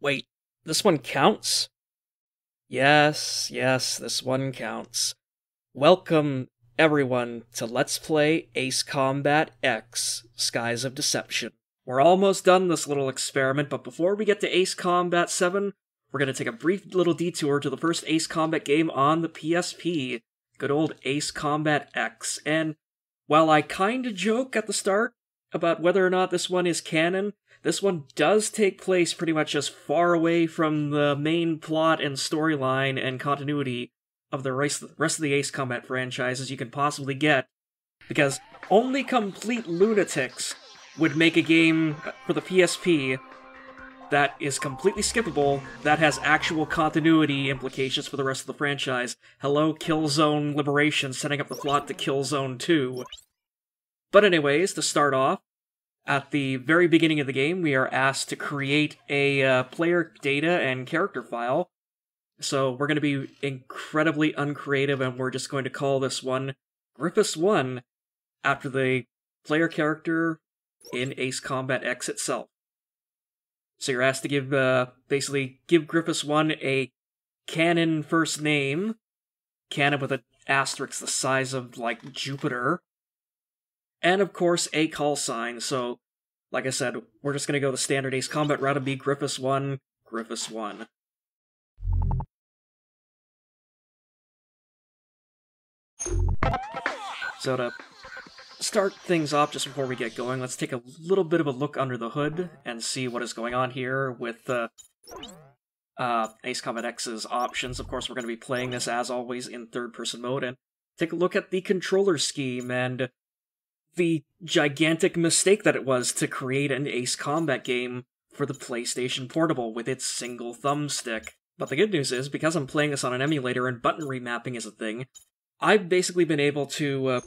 Wait, this one counts? Yes, this one counts. Welcome, everyone, to Let's Play Ace Combat X, Skies of Deception. We're almost done this little experiment, but before we get to Ace Combat 7, we're gonna take a brief little detour to the first Ace Combat game on the PSP, good old Ace Combat X, and while I kinda joke at the start about whether or not this one is canon, this one does take place pretty much as far away from the main plot and storyline and continuity of the rest of the Ace Combat franchise as you can possibly get, because only complete lunatics would make a game for the PSP that is completely skippable, that has actual continuity implications for the rest of the franchise. Hello, Killzone Liberation, setting up the plot to Killzone 2. But anyways, to start off, at the very beginning of the game, we are asked to create a player data and character file. So we're going to be incredibly uncreative, and we're just going to call this one Griffiths 1 after the player character in Ace Combat X itself. So you're asked to give, basically, give Griffiths 1 a canon first name, canon with an asterisk the size of, like, Jupiter, and of course a call sign. So, like I said, we're just gonna go the standard Ace Combat route and be Griffiths 1, Griffiths 1. So to start things off, just before we get going, let's take a little bit of a look under the hood and see what is going on here with Ace Combat X's options. Of course, we're going to be playing this, as always, in third-person mode, and take a look at the controller scheme and the gigantic mistake that it was to create an Ace Combat game for the PlayStation Portable with its single thumbstick. But the good news is, because I'm playing this on an emulator and button remapping is a thing, I've basically been able to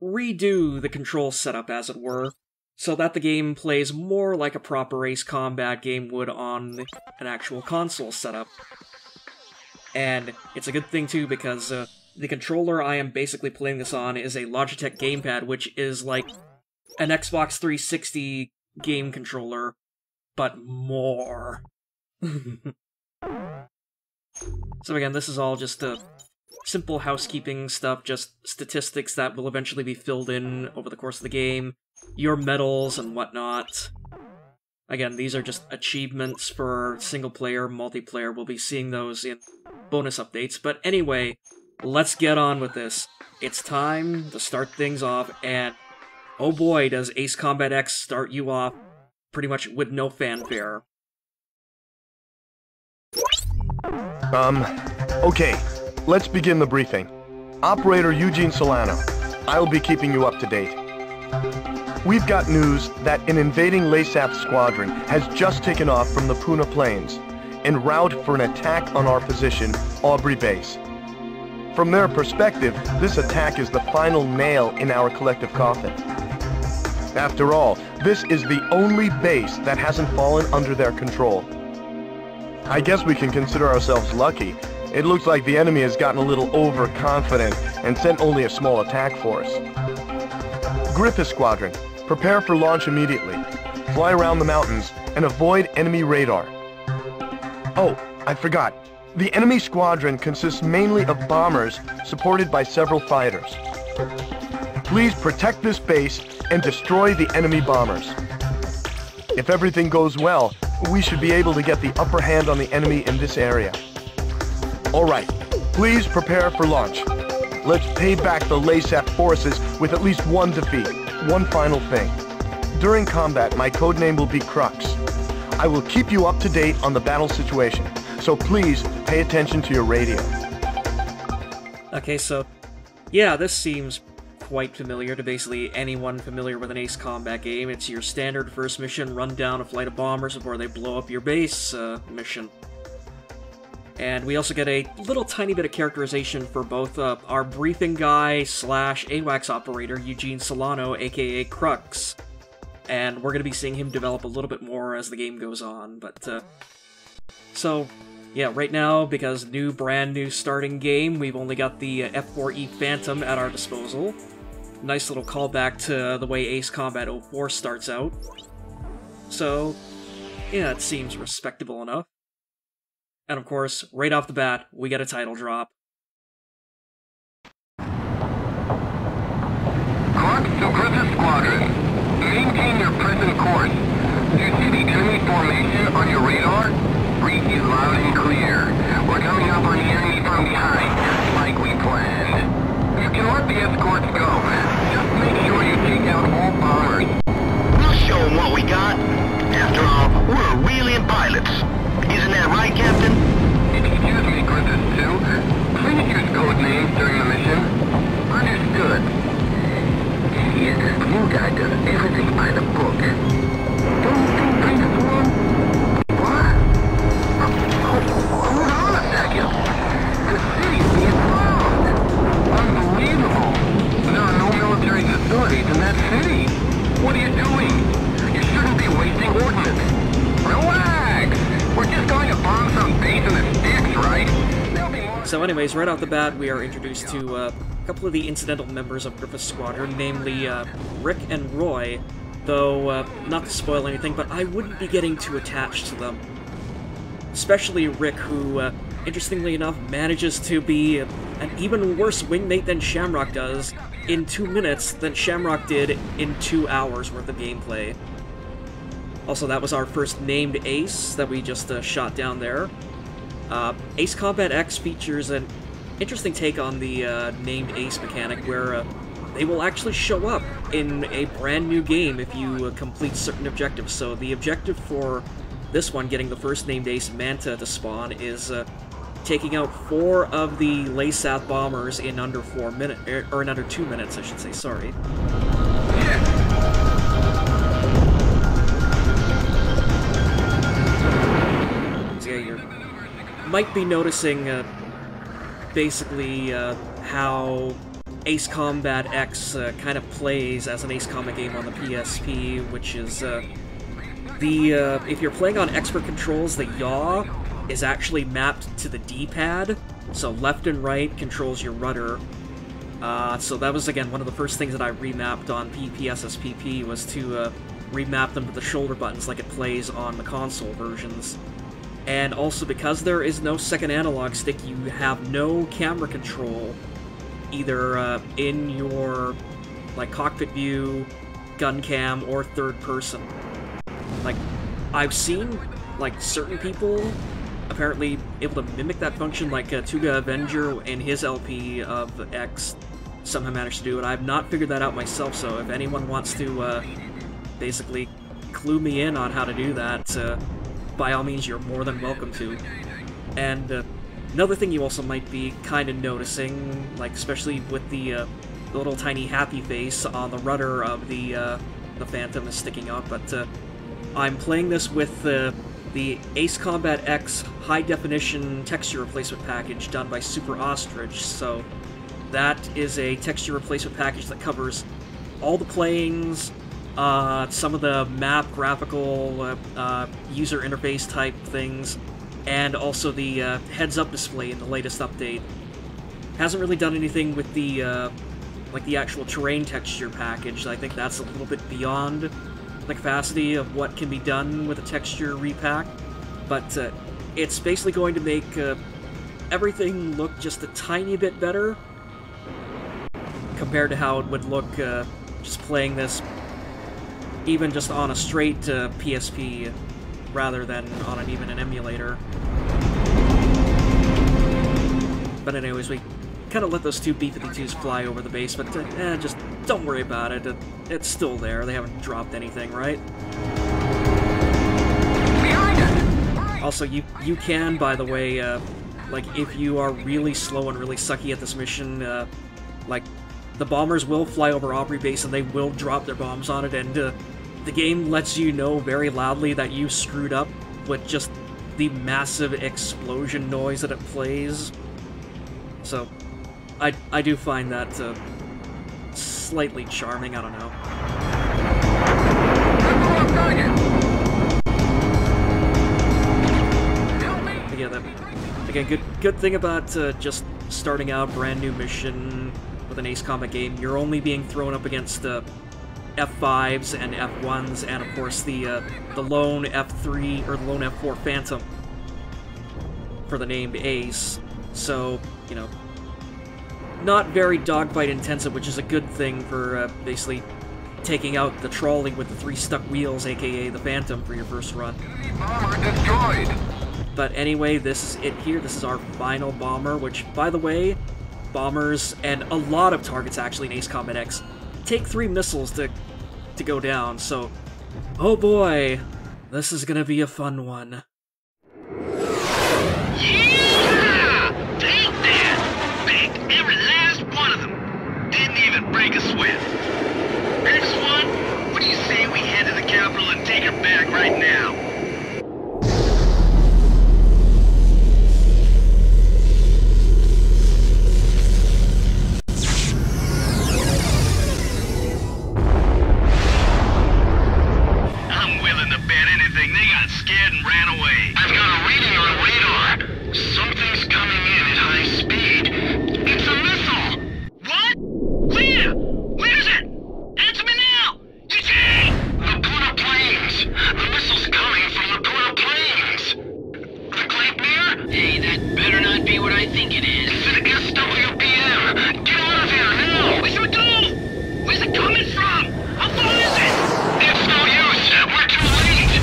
redo the control setup, as it were, so that the game plays more like a proper Ace Combat game would on an actual console setup. And it's a good thing, too, because the controller I am basically playing this on is a Logitech gamepad, which is like an Xbox 360 game controller, but more. So again, this is all just simple housekeeping stuff, just statistics that will eventually be filled in over the course of the game, your medals and whatnot. Again, these are just achievements for single-player, multiplayer. We'll be seeing those in bonus updates, but anyway, let's get on with this. It's time to start things off, and oh boy, does Ace Combat X start you off pretty much with no fanfare. Okay, let's begin the briefing. Operator Eugene Solano, I'll be keeping you up to date. We've got news that an invading LASAP squadron has just taken off from the Puna Plains, en route for an attack on our position, Aubrey Base. From their perspective, this attack is the final nail in our collective coffin. After all, this is the only base that hasn't fallen under their control. I guess we can consider ourselves lucky. It looks like the enemy has gotten a little overconfident and sent only a small attack force. Griffith Squadron, prepare for launch immediately. Fly around the mountains and avoid enemy radar. Oh, I forgot. The enemy squadron consists mainly of bombers supported by several fighters. Please protect this base and destroy the enemy bombers. If everything goes well, we should be able to get the upper hand on the enemy in this area. All right, please prepare for launch. Let's pay back the LASAP forces with at least one defeat. One final thing. During combat, my codename will be Crux. I will keep you up to date on the battle situation, so please pay attention to your radio. Okay, so yeah, this seems quite familiar to basically anyone familiar with an Ace Combat game. It's your standard first mission, run down a flight of bombers before they blow up your base mission. And we also get a little tiny bit of characterization for both our briefing guy slash AWACS operator, Eugene Solano, aka Crux. And we're going to be seeing him develop a little bit more as the game goes on, but so yeah, right now, because brand new starting game, we've only got the F4E Phantom at our disposal. Nice little callback to the way Ace Combat 04 starts out. So, Yeah, it seems respectable enough. And of course, right off the bat, we get a title drop. Clark to Griffith Squadron. Maintain your present course. Do you see the enemy formation on your radar? Read you loud and clear. We're coming up on the enemy from behind, just like we planned. You can let the escorts go. Just make sure you take out all bombers. We'll show them what we got. After all, we're Aurelian pilots. Isn't that right, Captain? Excuse me, Griffith 2. Please use code names during the mission. Understood. Yeah, this new guy does everything by the book. Don't you think Griffith 1? What? Hold on a second. The city's being bombed. Unbelievable. There are no military facilities in that city. What are you doing? You shouldn't be wasting ordnance. Relax. We're just going to bomb some base in the sticks, right? There'll be more... So anyways, right off the bat, we are introduced to a couple of the incidental members of Griffith's squadron, namely Rick and Roy, though not to spoil anything, but I wouldn't be getting too attached to them. Especially Rick, who, interestingly enough, manages to be an even worse wingmate than Shamrock does in 2 minutes than Shamrock did in 2 hours worth of gameplay. Also, that was our first named ace that we just shot down there. Ace Combat X features an interesting take on the named ace mechanic, where they will actually show up in a brand new game if you complete certain objectives. So the objective for this one, getting the first named ace Manta to spawn, is taking out 4 of the LASAT bombers in under 4 minutes, or in under 2 minutes, I should say, sorry. So yeah, you might be noticing basically how Ace Combat X kind of plays as an Ace Combat game on the PSP, which is if you're playing on expert controls, the yaw is actually mapped to the D-pad, so left and right controls your rudder. So that was, again, one of the first things that I remapped on PPSSPP, was to remap them to the shoulder buttons like it plays on the console versions. And also, because there is no second analog stick, you have no camera control, either in your like cockpit view, gun cam, or third person. Like, I've seen like certain people apparently able to mimic that function, like Tuga Avenger in his LP of X somehow managed to do it. I've not figured that out myself, so if anyone wants to basically clue me in on how to do that, by all means, you're more than welcome to. And another thing you also might be kind of noticing, like especially with the little tiny happy face on the rudder of the Phantom is sticking out, but I'm playing this with the Ace Combat X high-definition texture replacement package done by Super Ostrich, so that is a texture replacement package that covers all the planes, some of the map graphical user interface type things, and also the heads-up display in the latest update. Hasn't really done anything with the like the actual terrain texture package. I think that's a little bit beyond the capacity of what can be done with a texture repack, but it's basically going to make everything look just a tiny bit better compared to how it would look just playing this even just on a straight PSP rather than on an emulator. But anyways, we kind of let those 2 B-52s fly over the base, but just don't worry about it. It's still there. They haven't dropped anything, right? Also, you can, by the way, like, if you are really slow and really sucky at this mission, like, the bombers will fly over Aubrey base and they will drop their bombs on it, and the game lets you know very loudly that you screwed up with just the massive explosion noise that it plays. So, I do find that slightly charming, I don't know. Again, good thing about just starting out brand new mission with an Ace Combat game, you're only being thrown up against F5s and F1s, and of course the lone F3 or the lone F4 Phantom for the named Ace. So, you know, not very dogfight intensive, which is a good thing for basically taking out the trolley with the 3 stuck wheels, aka the Phantom, for your first run. Bomber destroyed. But anyway, this is it here. This is our final bomber, which, by the way, bombers, and a lot of targets actually in Ace Combat X, take 3 missiles to go down, so oh boy, this is gonna be a fun one. Yeah! Take that! Baked every last one of them. Didn't even break a sweat. Next one, what do you say we head to the capital and take her back right now? Scared and ran away. I've got a reading on radar. Something's coming in at high speed. It's a missile! What? Where? Where is it? Answer me now! Eugene! The Puna Plains! The missile's coming from the Puna Plains! The Great Mirror? Hey, that better not be what I think it is. It's an SWBM! Get out of here now! What should we do? Where's it coming from? How far is it? It's no use! We're too late!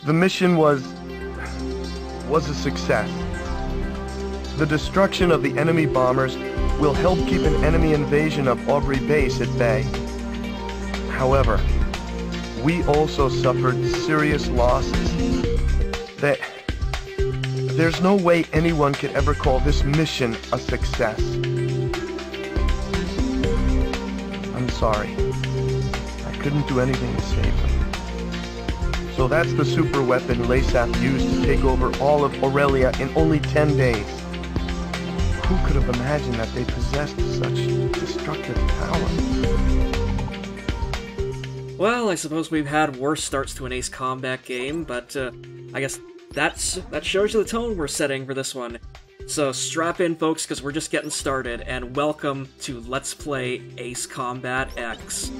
The mission was a success. The destruction of the enemy bombers will help keep an enemy invasion of Aubrey base at bay. However, we also suffered serious losses. There's no way anyone could ever call this mission a success. I'm sorry. I couldn't do anything to save them. So that's the super weapon LASAF used to take over all of Aurelia in only 10 days. Who could have imagined that they possessed such destructive power? Well, I suppose we've had worse starts to an Ace Combat game, but I guess that shows you the tone we're setting for this one. So strap in, folks, because we're just getting started, and welcome to Let's Play Ace Combat X.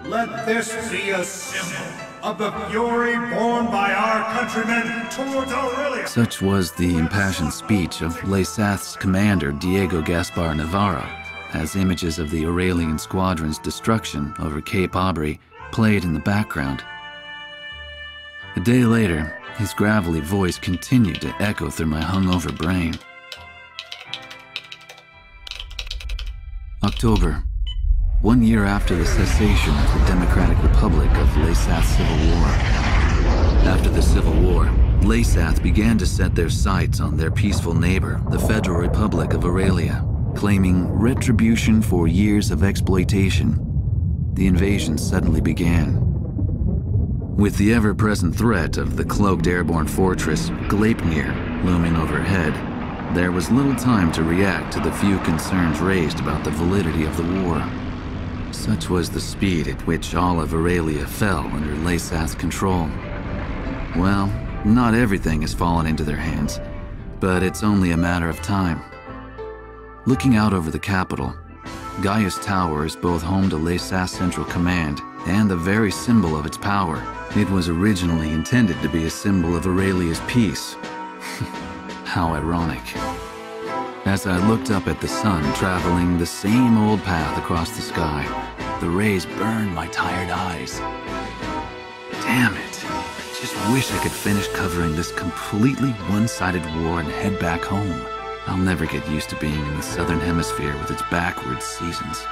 Let this be a symbol of the fury borne by our countrymen towards Aurelia. Such was the impassioned speech of LASAF's commander Diego Gaspar Navarro, as images of the Aurelian squadron's destruction over Cape Aubrey played in the background. A day later, his gravelly voice continued to echo through my hungover brain. October. 1 year after the cessation of the Democratic Republic of LASAF's civil war. After the Civil War, LASAF began to set their sights on their peaceful neighbor, the Federal Republic of Aurelia, claiming retribution for years of exploitation. The invasion suddenly began. With the ever-present threat of the cloaked airborne fortress Gleipnir looming overhead, there was little time to react to the few concerns raised about the validity of the war. Such was the speed at which all of Aurelia fell under LASAF's control. Well, not everything has fallen into their hands, but it's only a matter of time. Looking out over the capital, Gaius Tower is both home to LASAF's Central Command and the very symbol of its power. It was originally intended to be a symbol of Aurelia's peace. How ironic. As I looked up at the sun traveling the same old path across the sky, the rays burned my tired eyes. Damn it. I just wish I could finish covering this completely one-sided war and head back home. I'll never get used to being in the southern hemisphere with its backwards seasons.